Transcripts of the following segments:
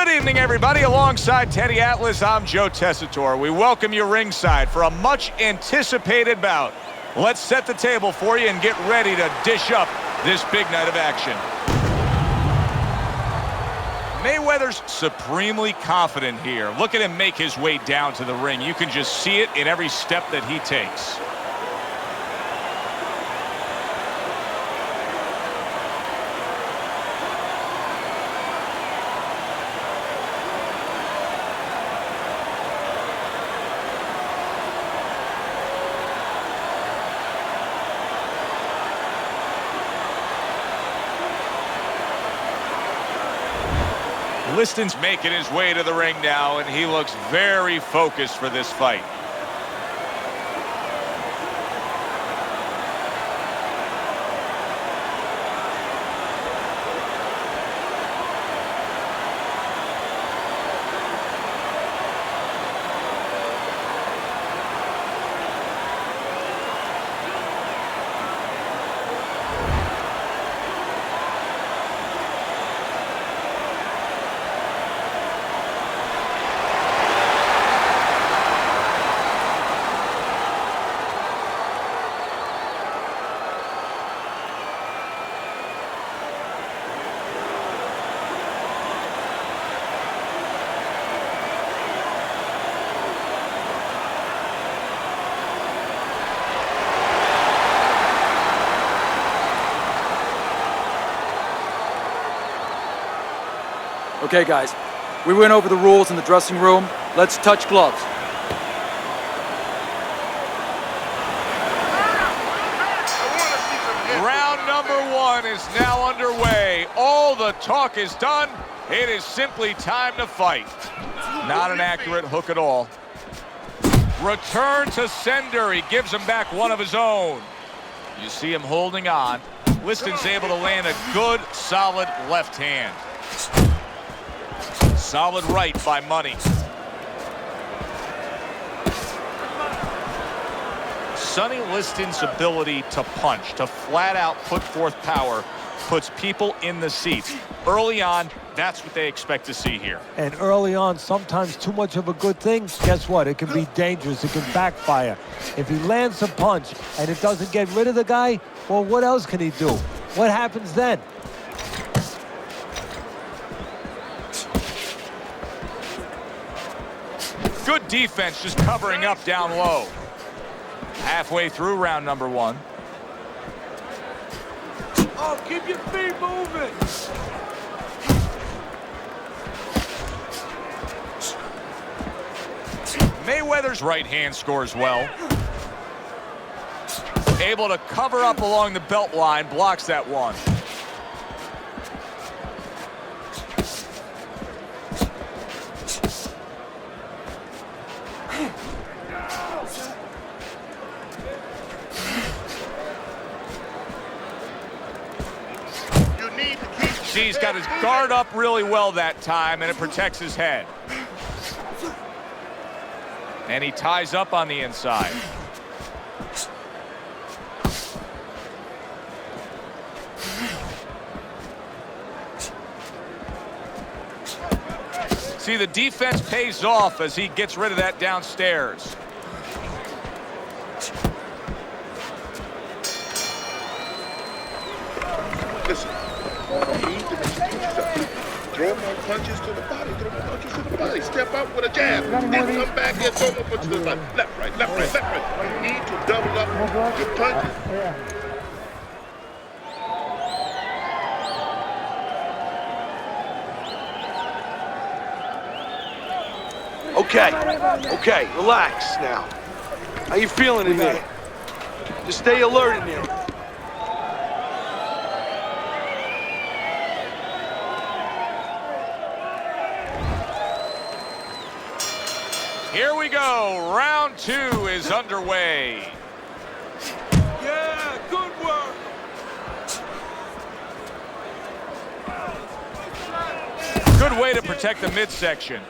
Good evening, everybody. Alongside Teddy Atlas, I'm Joe Tessitore. We welcome you ringside for a much-anticipated bout. Let's set the table for you and get ready to dish up this big night of action. Mayweather's supremely confident here. Look at him make his way down to the ring. You can just see it in every step that he takes. Liston's making his way to the ring now, and he looks very focused for this fight. Okay, guys, we went over the rules in the dressing room. Let's touch gloves. Round number one is now underway. All the talk is done. It is simply time to fight. Not an accurate hook at all. Return to sender. He gives him back one of his own. You see him holding on. Liston's able to land a good, solid left hand. Solid right by Money. Sonny Liston's ability to punch, to flat out put forth power, puts people in the seats. Early on, that's what they expect to see here. And early on, sometimes too much of a good thing, guess what? It can be dangerous. It can backfire. If he lands a punch and it doesn't get rid of the guy, well, what else can he do? What happens then? Good defense, just covering up down low. Halfway through round number one. Oh, keep your feet moving. Mayweather's right hand scores well. Able to cover up along the belt line, blocks that one. He's got his guard up really well that time, and it protects his head. And he ties up on the inside. See, the defense pays off as he gets rid of that downstairs. Listen. Throw more punches to the body. Throw more punches to the body. Step out with a jab. Then come back and throw more punches to the body. Left, right, left, right, left, right. You need to double up your punches. Okay, relax now. How you feeling in there? Just stay alert in there. Here we go. Round two is underway. Yeah, good work. Good way to protect the midsection.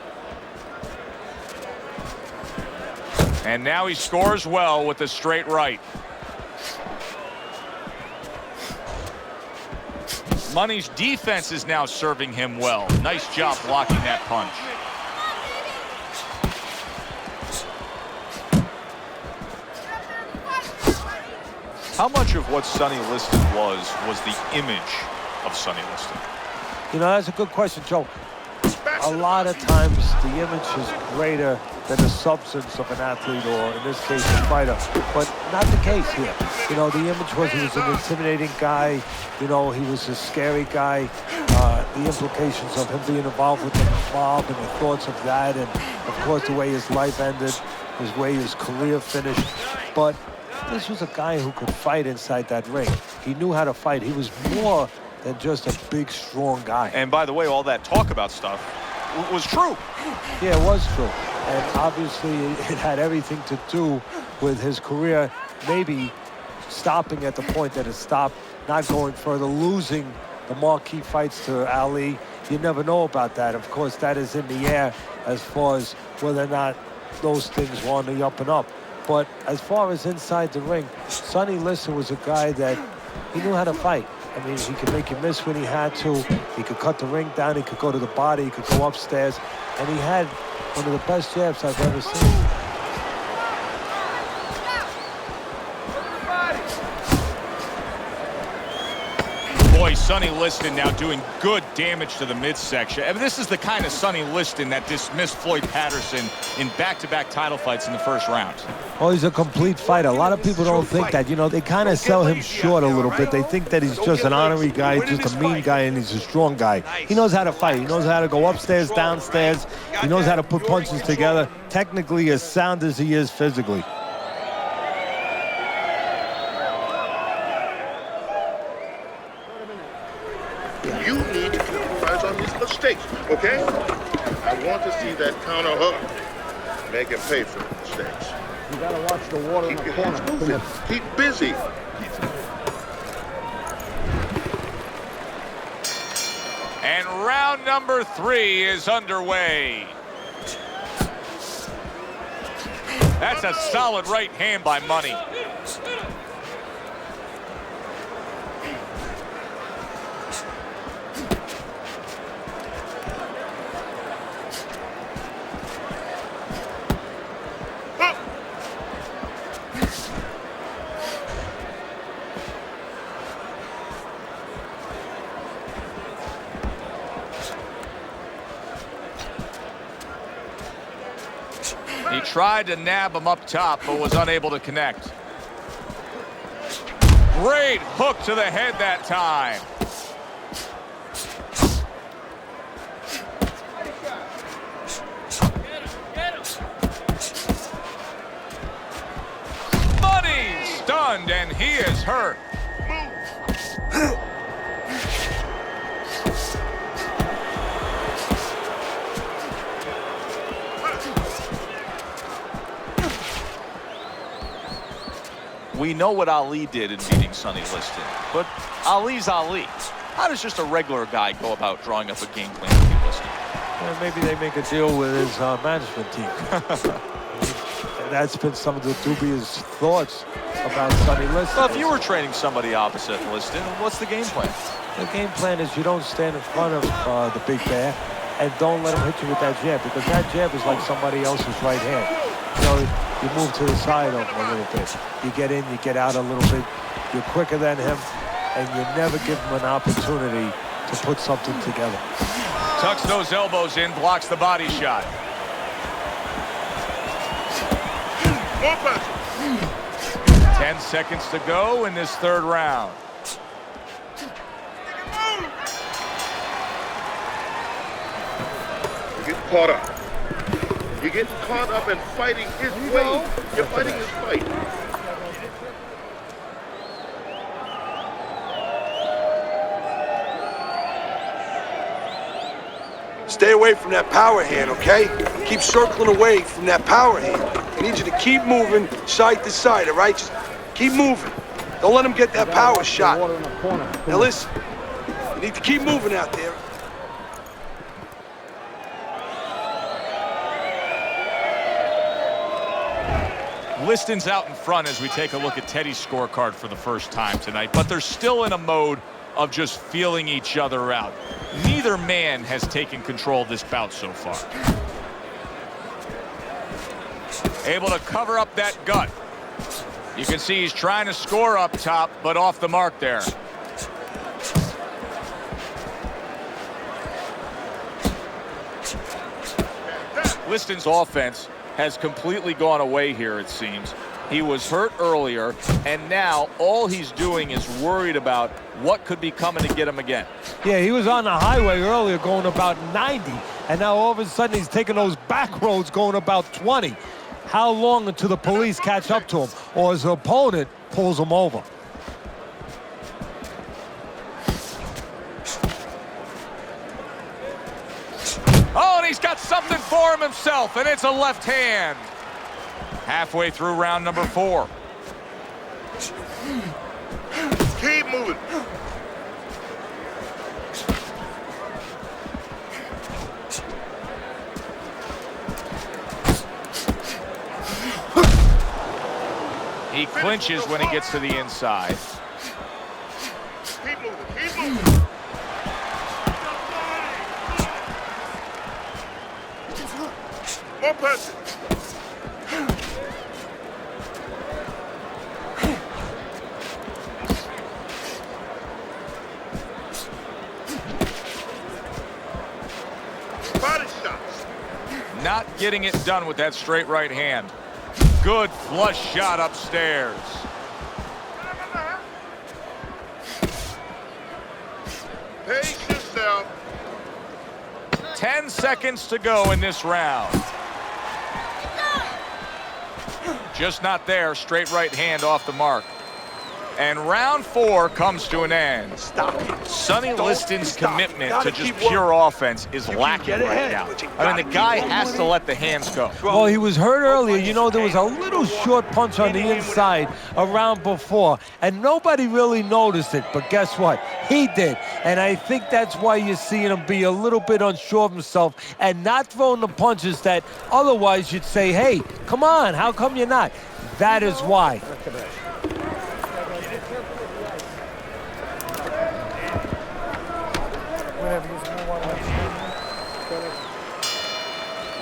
And now he scores well with the straight right. Money's defense is now serving him well. Nice job blocking that punch. How much of what Sonny Liston was the image of Sonny Liston? You know, that's a good question, Joe. A lot of times the image is greater than the substance of an athlete, or in this case a fighter, but not the case here. You know, the image was he was an intimidating guy. You know, he was a scary guy. The implications of him being involved with the mob and the thoughts of that, and of course the way his life ended, his way his career finished. But this was a guy who could fight inside that ring. He knew how to fight. He was more than just a big, strong guy. And by the way, all that talk about stuff was true. Yeah, it was true. And obviously it had everything to do with his career maybe stopping at the point that it stopped, not going further, losing the marquee fights to Ali. You never know about that. Of course, that is in the air as far as whether or not those things were on the up and up. But as far as inside the ring, Sonny Liston was a guy that he knew how to fight. I mean, he could make you miss when he had to. He could cut the ring down. He could go to the body. He could go upstairs. And he had one of the best jabs I've ever seen. Boy, Sonny Liston now doing good damage to the midsection. I mean, this is the kind of Sonny Liston that dismissed Floyd Patterson in back-to-back title fights in the first round. Oh, he's a complete fighter. A lot of people don't think that. You know, they kind of sell him short a little bit. They think that he's just an honorary guy, just a mean guy, and he's a strong guy. He knows how to fight. He knows how to go upstairs, downstairs. He knows how to put punches together. Technically as sound as he is physically. You need to capitalize on his mistakes, okay? I want to see that counter hook. Make him pay for the mistakes. You gotta watch the water in Keep the your hands corner. moving. Keep busy. And round number 3 is underway. That's a solid right hand by Money. He tried to nab him up top, but was unable to connect. Great hook to the head that time. Money stunned, and he is hurt. We know what Ali did in beating Sonny Liston, but Ali's Ali. How does just a regular guy go about drawing up a game plan to beat Liston? Well, maybe they make a deal with his management team. And that's been some of the dubious thoughts about Sonny Liston. Well, if you were training somebody opposite Liston, what's the game plan? The game plan is you don't stand in front of the big bear and don't let him hit you with that jab, because that jab is like somebody else's right hand. You know, you move to the side of him a little bit. You get in, you get out a little bit. You're quicker than him, and you never give him an opportunity to put something together. Tucks those elbows in, blocks the body shot. More pressure. 10 seconds to go in this third round. You get caught up. You're getting caught up and fighting his way. You're fighting his fight. Stay away from that power hand, okay? Keep circling away from that power hand. I need you to keep moving side to side, all right? Just keep moving. Don't let him get that power shot. Water in the corner. Now listen, you need to keep moving out there. Liston's out in front as we take a look at Teddy's scorecard for the first time tonight, but they're still in a mode of just feeling each other out. Neither man has taken control of this bout so far. Able to cover up that gut. You can see he's trying to score up top, but off the mark there. Liston's offense has completely gone away here, it seems. He was hurt earlier, and now all he's doing is worried about what could be coming to get him again. Yeah, he was on the highway earlier going about 90, and now all of a sudden he's taking those back roads going about 20. How long until the police catch up to him or his opponent pulls him over? Oh, and he's got something for him himself, and it's a left hand. Halfway through round number 4. Keep moving. He clinches when he gets to the inside. Keep moving. Keep moving. More punches. Body shots. Not getting it done with that straight right hand. Good flush shot upstairs. Pace yourself. 10 seconds to go in this round. Just not there. Straight right hand off the mark. And round 4 comes to an end. Stop. Sonny Liston's Stop. commitment Gotta to just keep pure offense is You lacking can get right ahead, now. but you I mean, the gotta guy keep has to let the hands go. Well, he was hurt earlier. You know, there was a little short punch on the inside a round before, and nobody really noticed it. But guess what? He did. And I think that's why you're seeing him be a little bit unsure of himself and not throwing the punches that otherwise you'd say, hey, come on, how come you're not? That is why.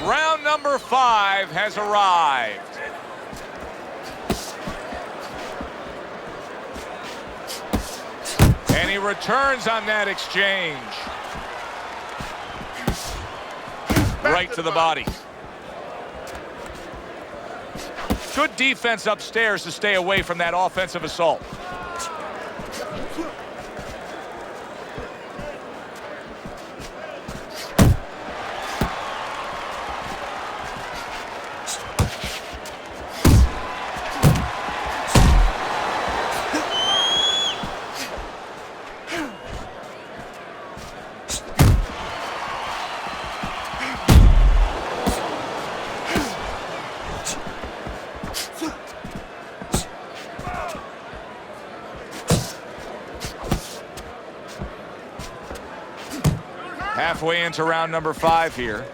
Round number 5 has arrived. And he returns on that exchange. Right to the body. Good defense upstairs to stay away from that offensive assault. Halfway into round number 5 here.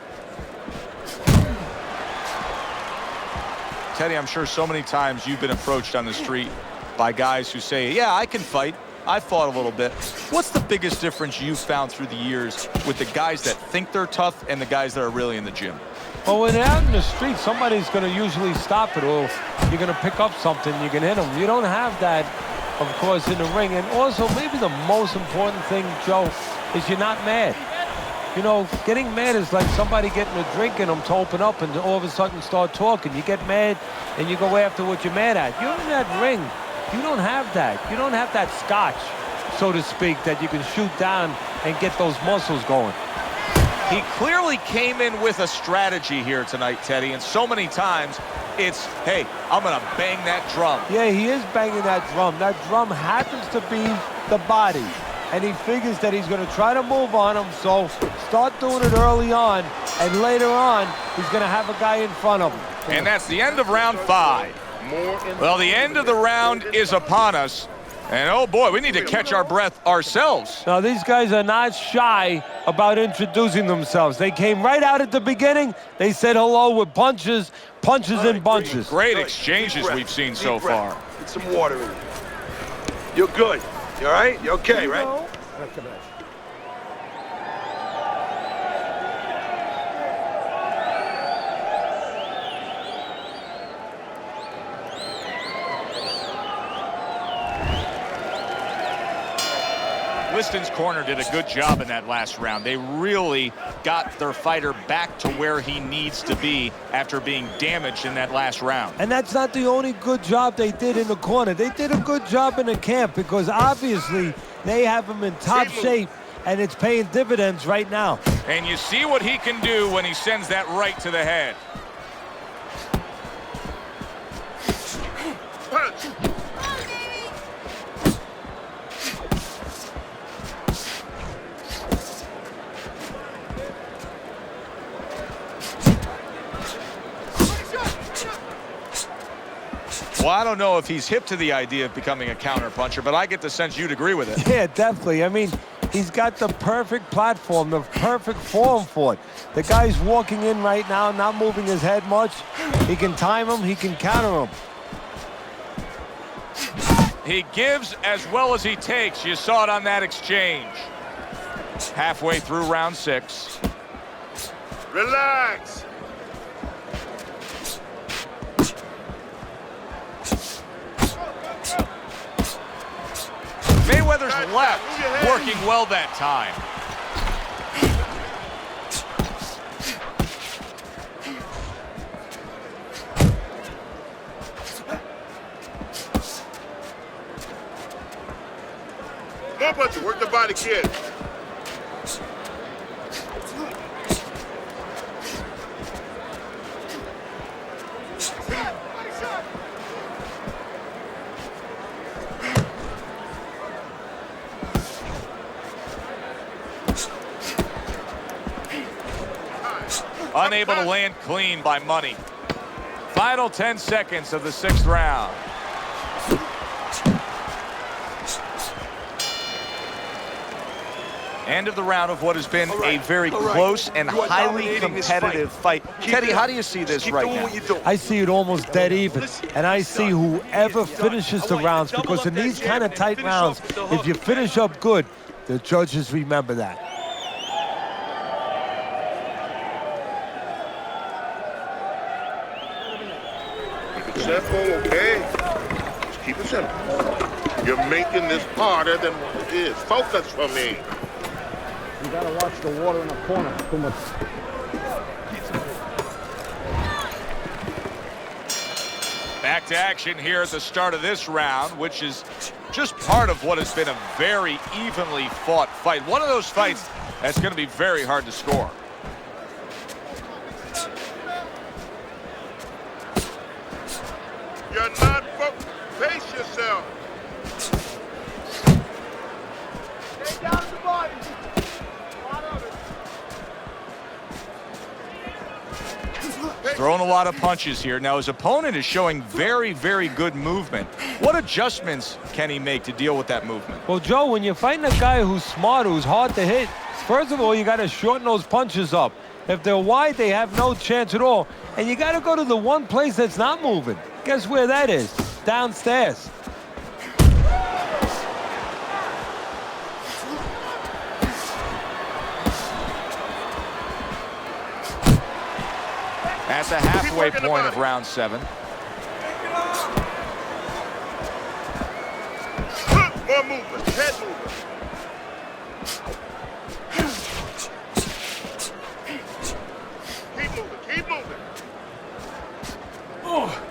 Teddy, I'm sure so many times you've been approached on the street by guys who say, yeah, I can fight. I fought a little bit. What's the biggest difference you've found through the years with the guys that think they're tough and the guys that are really in the gym? Well, when they're out in the street, somebody's going to usually stop it, or you're going to pick up something, you can hit them. You don't have that, of course, in the ring. And also, maybe the most important thing, Joe, is you're not mad. You know, getting mad is like somebody getting a drink in them to open up and all of a sudden start talking. You get mad and you go after what you're mad at. You're in that ring. You don't have that. You don't have that scotch, so to speak, that you can shoot down and get those muscles going. He clearly came in with a strategy here tonight, Teddy, and so many times it's, hey, I'm going to bang that drum. Yeah, he is banging that drum. That drum happens to be the body. And he figures that he's going to try to move on him, so start doing it early on, and later on, he's going to have a guy in front of him. And that's the end of round 5. Well, the end of the round is upon us, and oh boy, we need to catch our breath ourselves. Now, these guys are not shy about introducing themselves. They came right out at the beginning. They said hello with punches in bunches. Great exchanges we've seen so far. Get some water in you. You're good. You all right? You okay, right? Liston's corner did a good job in that last round. They really got their fighter back to where he needs to be after being damaged in that last round. And that's not the only good job they did in the corner. They did a good job in the camp because obviously they have him in top shape, and it's paying dividends right now. And you see what he can do when he sends that right to the head. Punch. Well, I don't know if he's hip to the idea of becoming a counterpuncher, but I get the sense you'd agree with it. Yeah, definitely. I mean, he's got the perfect platform, the perfect form for it. The guy's walking in right now, not moving his head much. He can time him, he can counter him. He gives as well as he takes. You saw it on that exchange. Halfway through round 6. Relax. Mayweather's left working well that time. More punches. Work the body, kid. Unable to land clean by Money. Final 10 seconds of the 6th round. End of the round of what has been a very close and highly competitive fight. Teddy, how do you see this right now? I see it almost dead even, and I see whoever finishes the rounds, because in these kind of tight rounds, if you finish up good, the judges remember that. Simple, okay? Just keep it simple. You're making this harder than what it is. Focus for me. You gotta watch the water in the corner. Too much. Back to action here at the start of this round, which is just part of what has been a very evenly fought fight. One of those fights that's going to be very hard to score. You're not focused. Pace yourself. Take down the body. Throwing a lot of punches here. Now, his opponent is showing very, very good movement. What adjustments can he make to deal with that movement? Well, Joe, when you're fighting a guy who's smart, who's hard to hit, first of all, you got to shorten those punches up. If they're wide, they have no chance at all. And you got to go to the one place that's not moving. Guess where that is? Downstairs. At the halfway point of round 7. More movement. Head movement. Keep moving. Keep moving. Oh.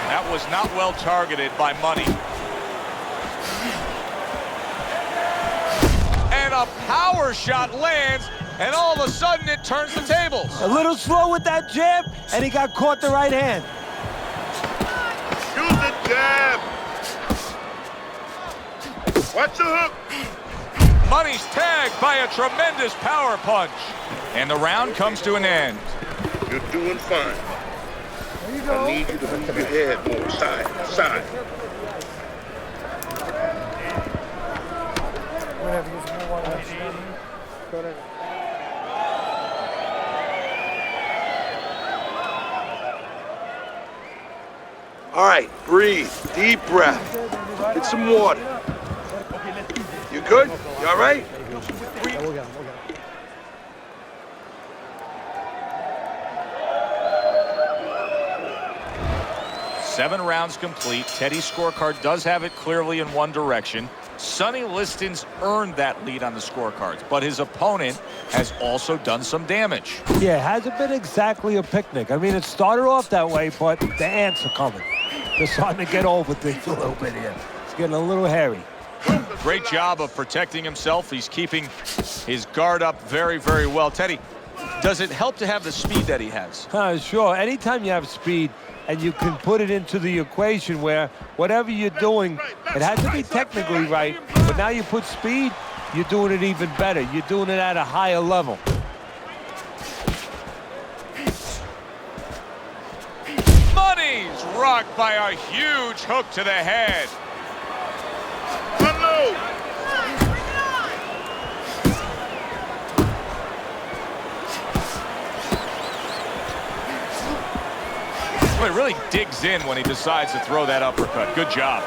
That was not well targeted by Money. And a power shot lands, and all of a sudden it turns the tables. A little slow with that jab, and he got caught the right hand. Use the jab. Watch the hook. Money's tagged by a tremendous power punch. And the round comes to an end. You're doing fine. I need you to move your head more side to side. All right, breathe. Deep breath. Get some water. You good? You all right? Breathe. 7 rounds complete. Teddy's scorecard does have it clearly in one direction. Sonny Liston's earned that lead on the scorecards, but his opponent has also done some damage. Yeah, it hasn't been exactly a picnic. I mean, it started off that way, but the ants are coming. They're starting to get over things a little bit here. It's getting a little hairy. Great job of protecting himself. He's keeping his guard up very, very well. Teddy, does it help to have the speed that he has? Sure. Anytime you have speed and you can put it into the equation where whatever you're doing, it has to be technically right, but now you put speed, you're doing it even better. You're doing it at a higher level. Money's rocked by a huge hook to the head. Well, he really digs in when he decides to throw that uppercut. Good job.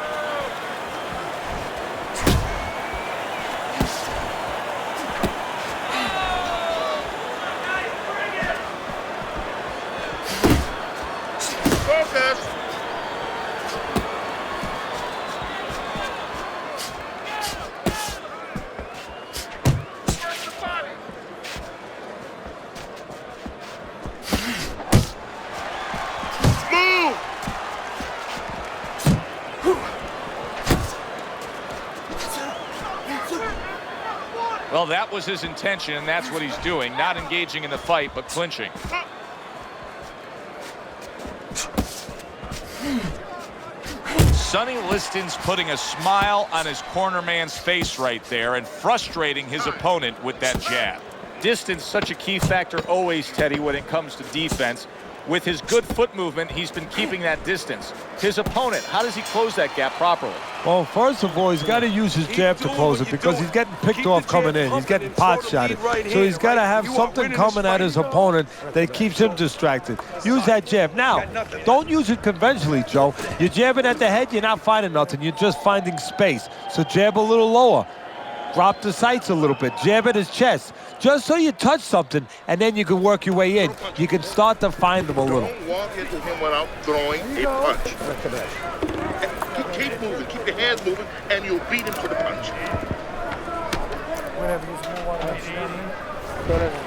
Focus. Well, that was his intention, and that's what he's doing. Not engaging in the fight, but clinching. Sonny Liston's putting a smile on his corner man's face right there and frustrating his opponent with that jab. Distance, such a key factor always, Teddy, when it comes to defense. With his good foot movement, he's been keeping that distance. His opponent, how does he close that gap properly? Well, first of all, he's got to use his jab to close it because he's getting picked off coming in. He's getting pot shotted. So he's got to have something coming at his opponent that keeps him distracted. Use that jab. Now, don't use it conventionally, Joe. You're jabbing at the head, you're not finding nothing. You're just finding space. So jab a little lower. Drop the sights a little bit. Jab at his chest. Just so you touch something, and then you can work your way in. You can start to find them a little. Don't walk into him without throwing a punch. Keep moving. Keep your hands moving, and you'll beat him to the punch.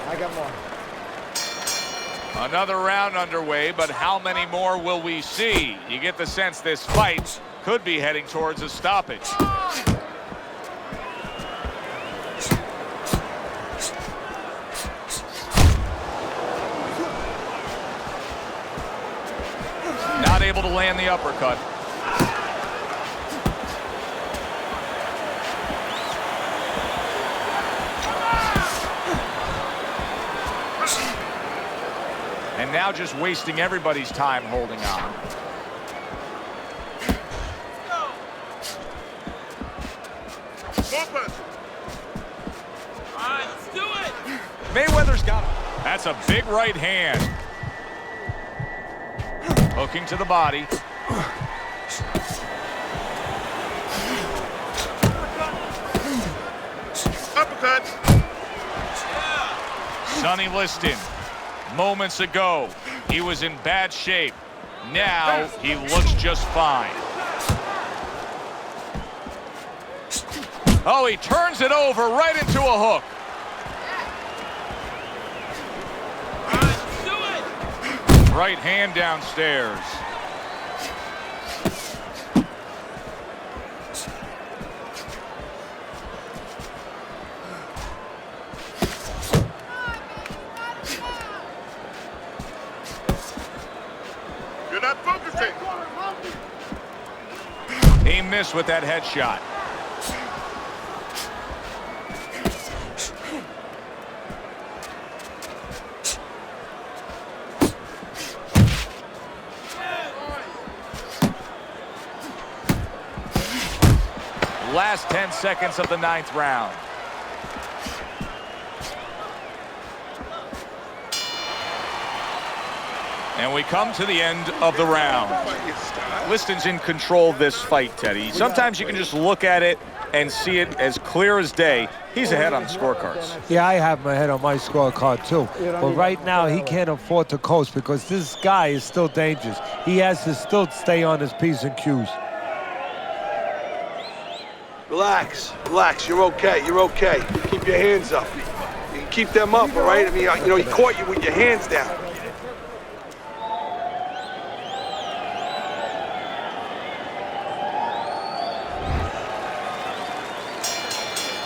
I got more. Another round underway, but how many more will we see? You get the sense this fight could be heading towards a stoppage. Not able to land the uppercut. And now just wasting everybody's time holding on. All right, let's do it. Mayweather's got him. That's a big right hand. Hooking to the body. Uppercut. Sonny Liston, moments ago, he was in bad shape. Now he looks just fine. Oh, he turns it over right into a hook. Right hand downstairs. You're not focusing. He missed with that headshot. Last 10 seconds of the 9th round. And we come to the end of the round. Liston's in control of this fight, Teddy. Sometimes you can just look at it and see it as clear as day. He's ahead on the scorecards. Yeah, I have him ahead on my scorecard too. But right now, he can't afford to coast because this guy is still dangerous. He has to still stay on his P's and Q's. Relax, relax. You're okay. You're okay. Keep your hands up. You can keep them up, all right? I mean, you know, he caught you with your hands down.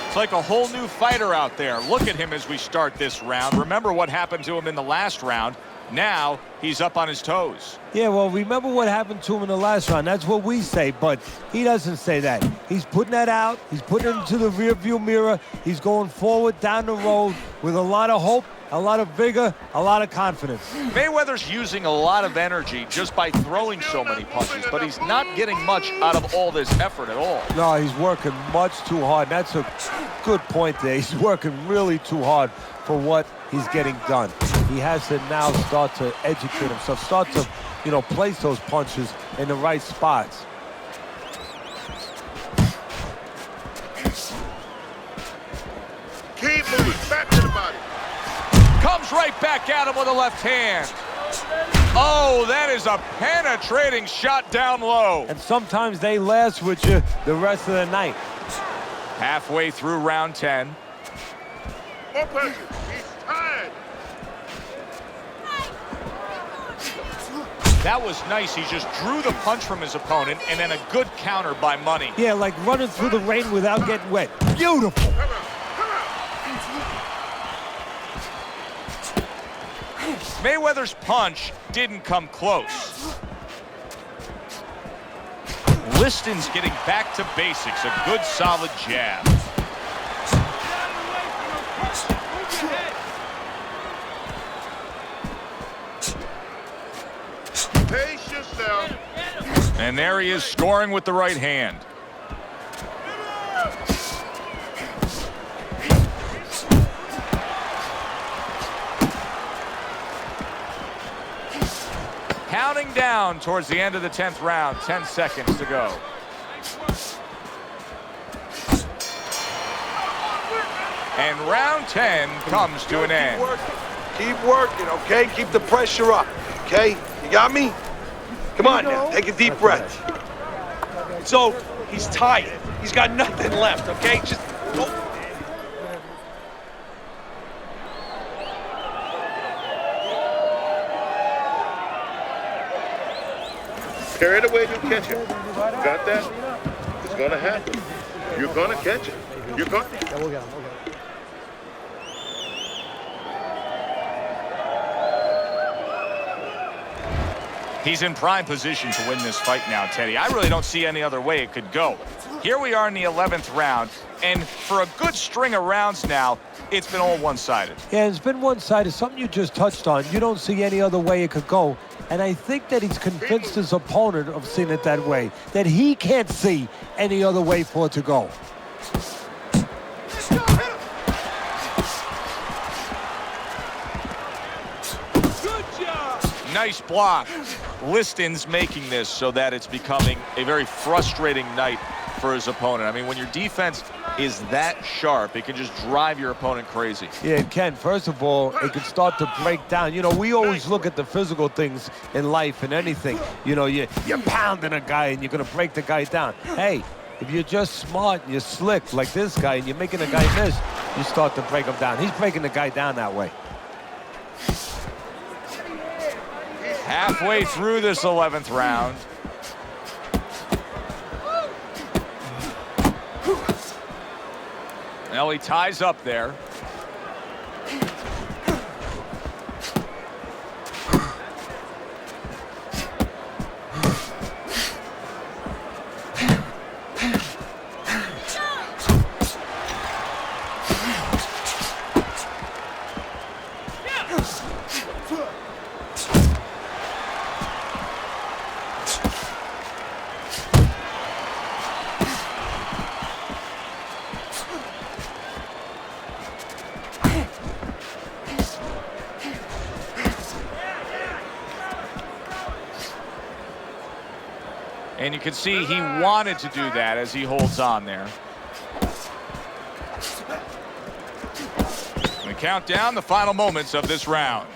It's like a whole new fighter out there. Look at him as we start this round. Remember what happened to him in the last round. Now he's up on his toes. Yeah, well, remember what happened to him in the last round. That's what we say, but he doesn't say that. He's putting that out. He's putting it into the rearview mirror. He's going forward down the road with a lot of hope, a lot of vigor, a lot of confidence. Mayweather's using a lot of energy just by throwing so many punches, but he's not getting much out of all this effort at all. No, he's working much too hard. That's a good point there. He's working really too hard for what he's getting done. He has to now start to educate himself, start to, you know, place those punches in the right spots. Keep moving, back to the body. Comes right back at him with a left hand. Oh, that is a penetrating shot down low. And sometimes they last with you the rest of the night. Halfway through round 10. More punches. He's tired. That was nice. He just drew the punch from his opponent and then a good counter by Money. Yeah, like running through the rain without getting wet. Beautiful. Come on, come on. Mayweather's punch didn't come close. Liston's getting back to basics. A good solid jab. Pace yourself. And there he is scoring with the right hand. Counting down towards the end of the 10th round. 10 seconds to go. And round 10 comes to an end. Keep working, okay? Keep the pressure up, okay? You got me? Come on now, take a deep breath. It's over. He's tired. He's got nothing left, okay? Just go. Carry it away, you catch it. Got that? It's gonna happen. You're gonna catch it. You're gonna. Yeah, we'll get him. He's in prime position to win this fight now, Teddy. I really don't see any other way it could go. Here we are in the 11th round, and for a good string of rounds now, it's been all one-sided. Yeah, it's been one-sided. Something you just touched on. You don't see any other way it could go. And I think that he's convinced his opponent of seeing it that way, that he can't see any other way for it to go. Nice block. Liston's making this so that it's becoming a very frustrating night for his opponent. I mean, when your defense is that sharp, it can just drive your opponent crazy. Yeah, it can. First of all, it can start to break down. You know, we always look at the physical things in life and anything. You know, you're pounding a guy and you're going to break the guy down. Hey, if you're just smart and you're slick like this guy and you're making the guy miss, you start to break him down. He's breaking the guy down that way. Halfway through this 11th round. Now he ties up there. And you can see he wanted to do that as he holds on there. We count down the final moments of this round.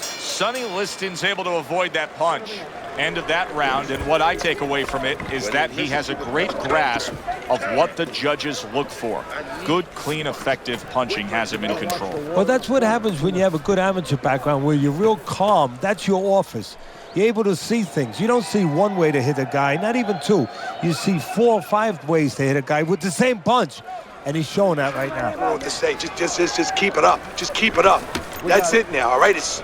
Sonny Liston's able to avoid that punch. End of that round, and what I take away from it is that he has a great grasp of what the judges look for. Good, clean, effective punching has him in control. Well, that's what happens when you have a good amateur background where you're real calm. That's your office. You're able to see things. You don't see one way to hit a guy, not even two. You see 4 or 5 ways to hit a guy with the same punch. And he's showing that right now. I don't know what to say. Just keep it up. Just keep it up. That's it now, all right? It's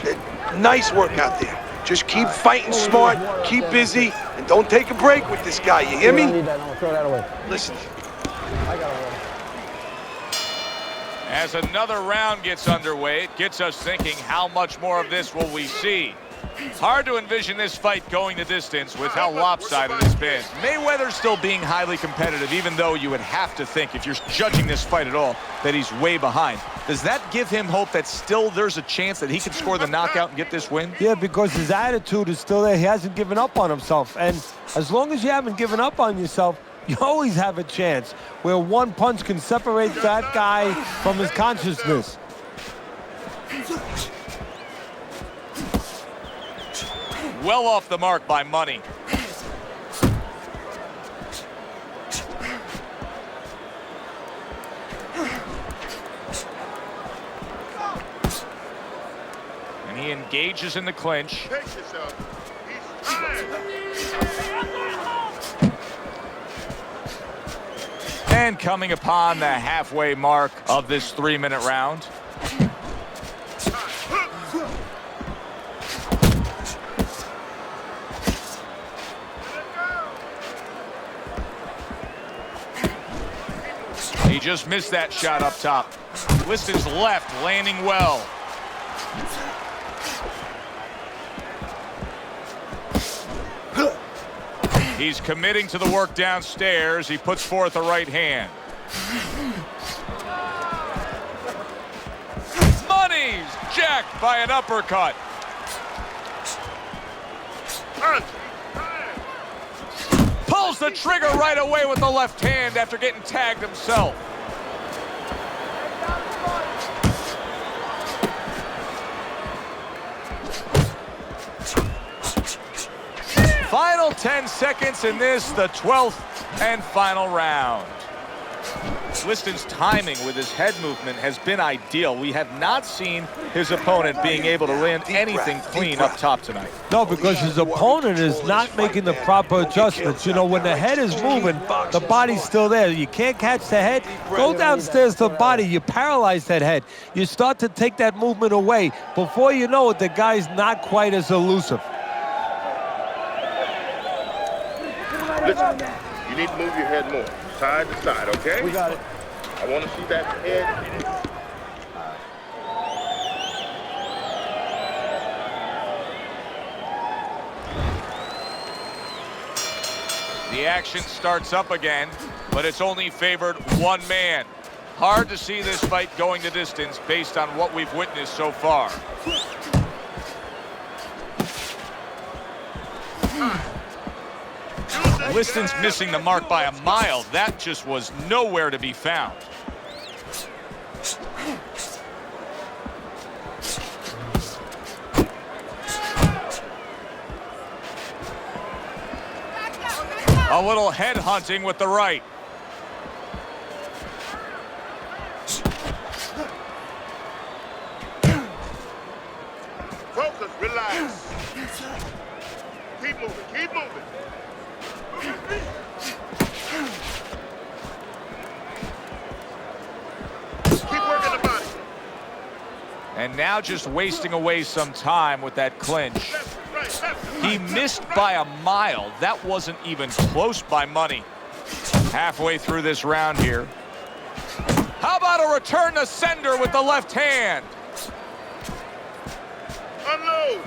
nice work out there. Just keep fighting smart, keep busy, and don't take a break with this guy. You hear me? I need that. I'll throw that away. Listen. I got it. As another round gets underway, it gets us thinking, how much more of this will we see? Hard to envision this fight going the distance with how lopsided it's been. Mayweather's still being highly competitive, even though you would have to think, if you're judging this fight at all, that he's way behind. Does that give him hope that still there's a chance that he can score the knockout and get this win? Yeah, because his attitude is still there. He hasn't given up on himself. And as long as you haven't given up on yourself, you always have a chance where one punch can separate that guy from his consciousness. Well off the mark by Money. And he engages in the clinch. Pace yourself. He's tired. And coming upon the halfway mark of this 3-minute round. He just missed that shot up top. Liston's left landing well. He's committing to the work downstairs. He puts forth a right hand. Money's jacked by an uppercut. Pulls the trigger right away with the left hand after getting tagged himself. Final 10 seconds in this, the 12th and final round. Liston's timing with his head movement has been ideal. We have not seen his opponent being able to land anything clean up top tonight. No, because his opponent is not making the proper adjustments. You know, when the head is moving, the body's still there. You can't catch the head. Go downstairs to the body. You paralyze that head. You start to take that movement away. Before you know it, the guy's not quite as elusive. Listen, you need to move your head more, side to side, okay? We got it. I want to see that head. The action starts up again, but it's only favored one man. Hard to see this fight going the distance based on what we've witnessed so far. Liston's missing the mark by a mile. That just was nowhere to be found. A little head hunting with the right. Focus, relax. Keep moving, keep moving. Keep working the body. And now just wasting away some time with that clinch. Left, right, left. He missed by a mile. That wasn't even close by Money. Halfway through this round here. How about a return to sender with the left hand? Unload.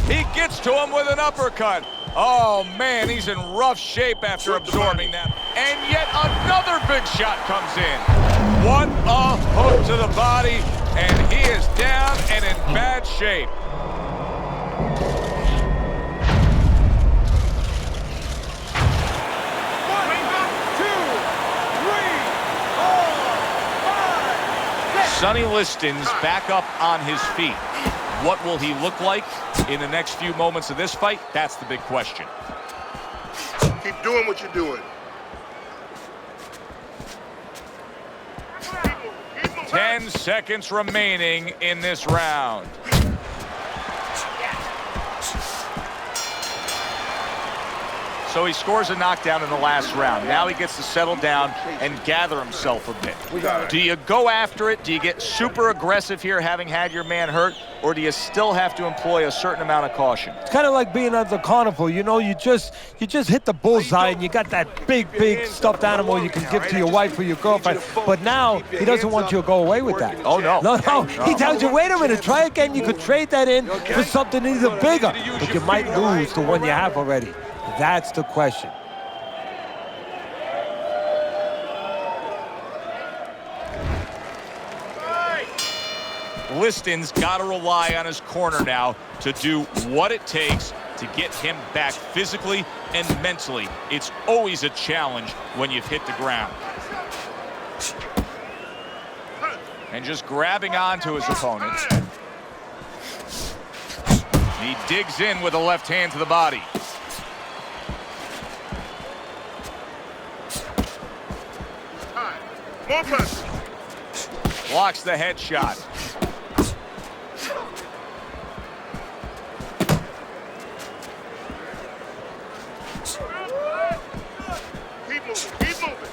He to him with an uppercut. Oh, man, he's in rough shape after absorbing that. And yet another big shot comes in. What a hook to the body, and he is down and in bad shape. Sonny Liston's back up on his feet. What will he look like in the next few moments of this fight? That's the big question. Keep doing what you're doing. 10 seconds remaining in this round. So he scores a knockdown in the last round. Now he gets to settle down and gather himself a bit. Do you go after it? Do you get super aggressive here having had your man hurt? Or do you still have to employ a certain amount of caution? It's kind of like being at the carnival. You know, you just hit the bullseye and you got that big stuffed animal you can give to your wife or your girlfriend. But now he doesn't want you to go away with that. Oh, no. No. He tells you, wait a minute, try again. You could trade that in for something even bigger. But you might lose the one you have already. That's the question. Liston's got to rely on his corner now to do what it takes to get him back physically and mentally. It's always a challenge when you've hit the ground. And just grabbing onto his opponent. He digs in with a left hand to the body. More punch. Blocks the headshot. Keep moving, keep moving.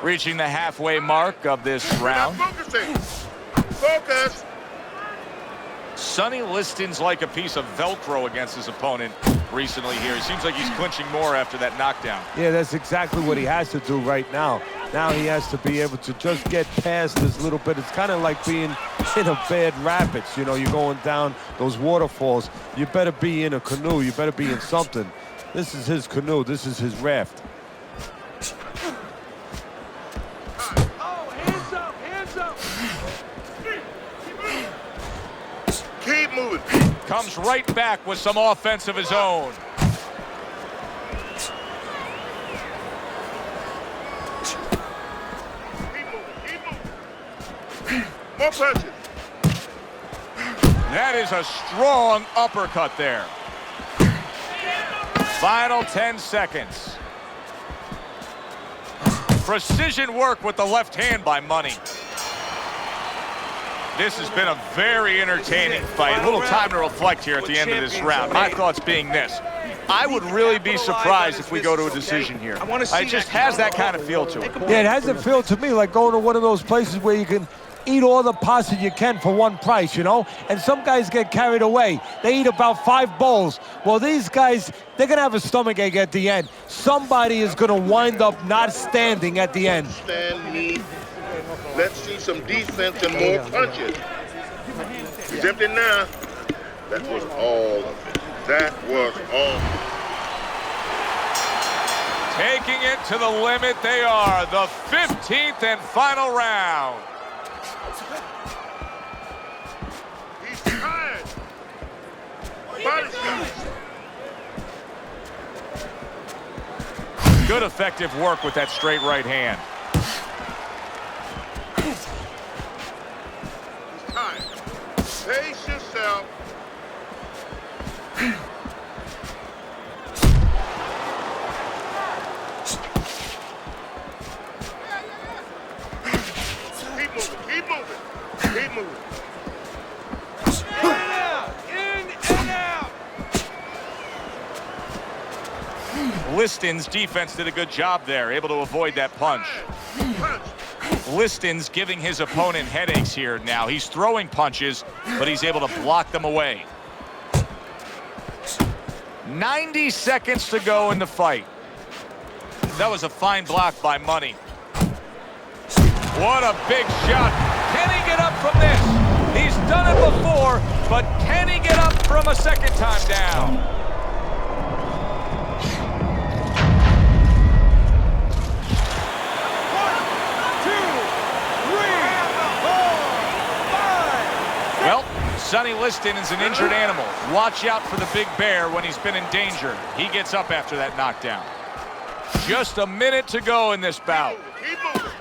Reaching the halfway mark of this round. Focus. Sonny Liston's like a piece of Velcro against his opponent recently here. It seems like he's clinching more after that knockdown. Yeah, that's exactly what he has to do right now. Now he has to be able to just get past this little bit. It's kind of like being in a bad rapids. You know, you're going down those waterfalls. You better be in a canoe. You better be in something. This is his canoe. This is his raft. Keep moving. Comes right back with some offense of his own. Keep moving, keep moving. More punches. That is a strong uppercut there. Final 10 seconds. Precision work with the left hand by Money. This has been a very entertaining fight. A little time to reflect here at the end of this round. My thoughts being this. I would really be surprised if we go to a decision here. It just has that kind of feel to it. Yeah, it has a feel to me like going to one of those places where you can eat all the pasta you can for one price, you know? And some guys get carried away. They eat about 5 bowls. Well, these guys, they're going to have a stomachache at the end. Somebody is going to wind up not standing at the end. Stand me. Let's see some defense and more punches. He's empty now. That was all. That was all. Taking it to the limit, they are the 15th and final round. He's tired. Body shots. Good effective work with that straight right hand. Pace yourself. Keep moving, keep moving, keep moving. In and out. Liston's defense did a good job there, able to avoid that punch. Punch. Liston's giving his opponent headaches here now. He's throwing punches, but he's able to block them away. 90 seconds to go in the fight. That was a fine block by Money. What a big shot. Can he get up from this? He's done it before, but can he get up from a second time down? Well, Sonny Liston is an injured animal. Watch out for the big bear when he's been in danger. He gets up after that knockdown. Just a minute to go in this bout. Keep moving.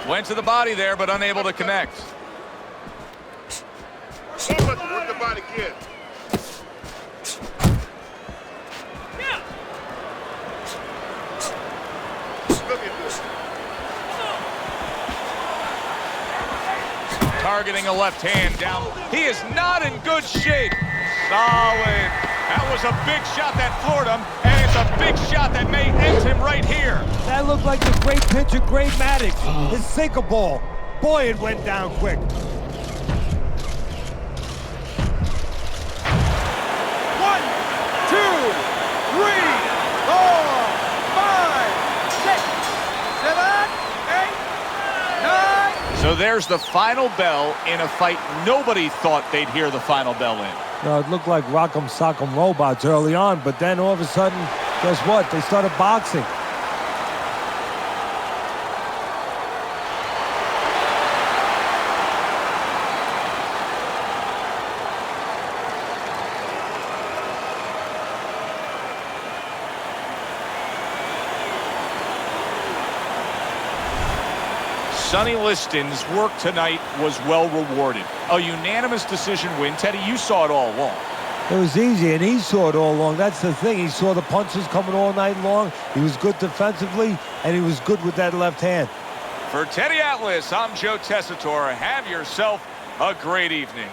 Went to the body there, but unable to connect. Work the body, kid. Look at this. Targeting a left hand down. He is not in good shape. Solid. That was a big shot that floored him, and it's a big shot that may end him right here. That looked like the great pitcher, Great Maddox. His sinker ball. Boy, it went down quick. 1, 2, 3, 4, 5, 6, 7, 8, 9. So there's the final bell in a fight nobody thought they'd hear the final bell in. No, it looked like Rock'em Sock'em Robots early on, but then all of a sudden, guess what? They started boxing. Sonny Liston's work tonight was well rewarded. A unanimous decision win. Teddy, you saw it all along. It was easy, and he saw it all along. That's the thing. He saw the punches coming all night long. He was good defensively, and he was good with that left hand. For Teddy Atlas, I'm Joe Tessitore. Have yourself a great evening.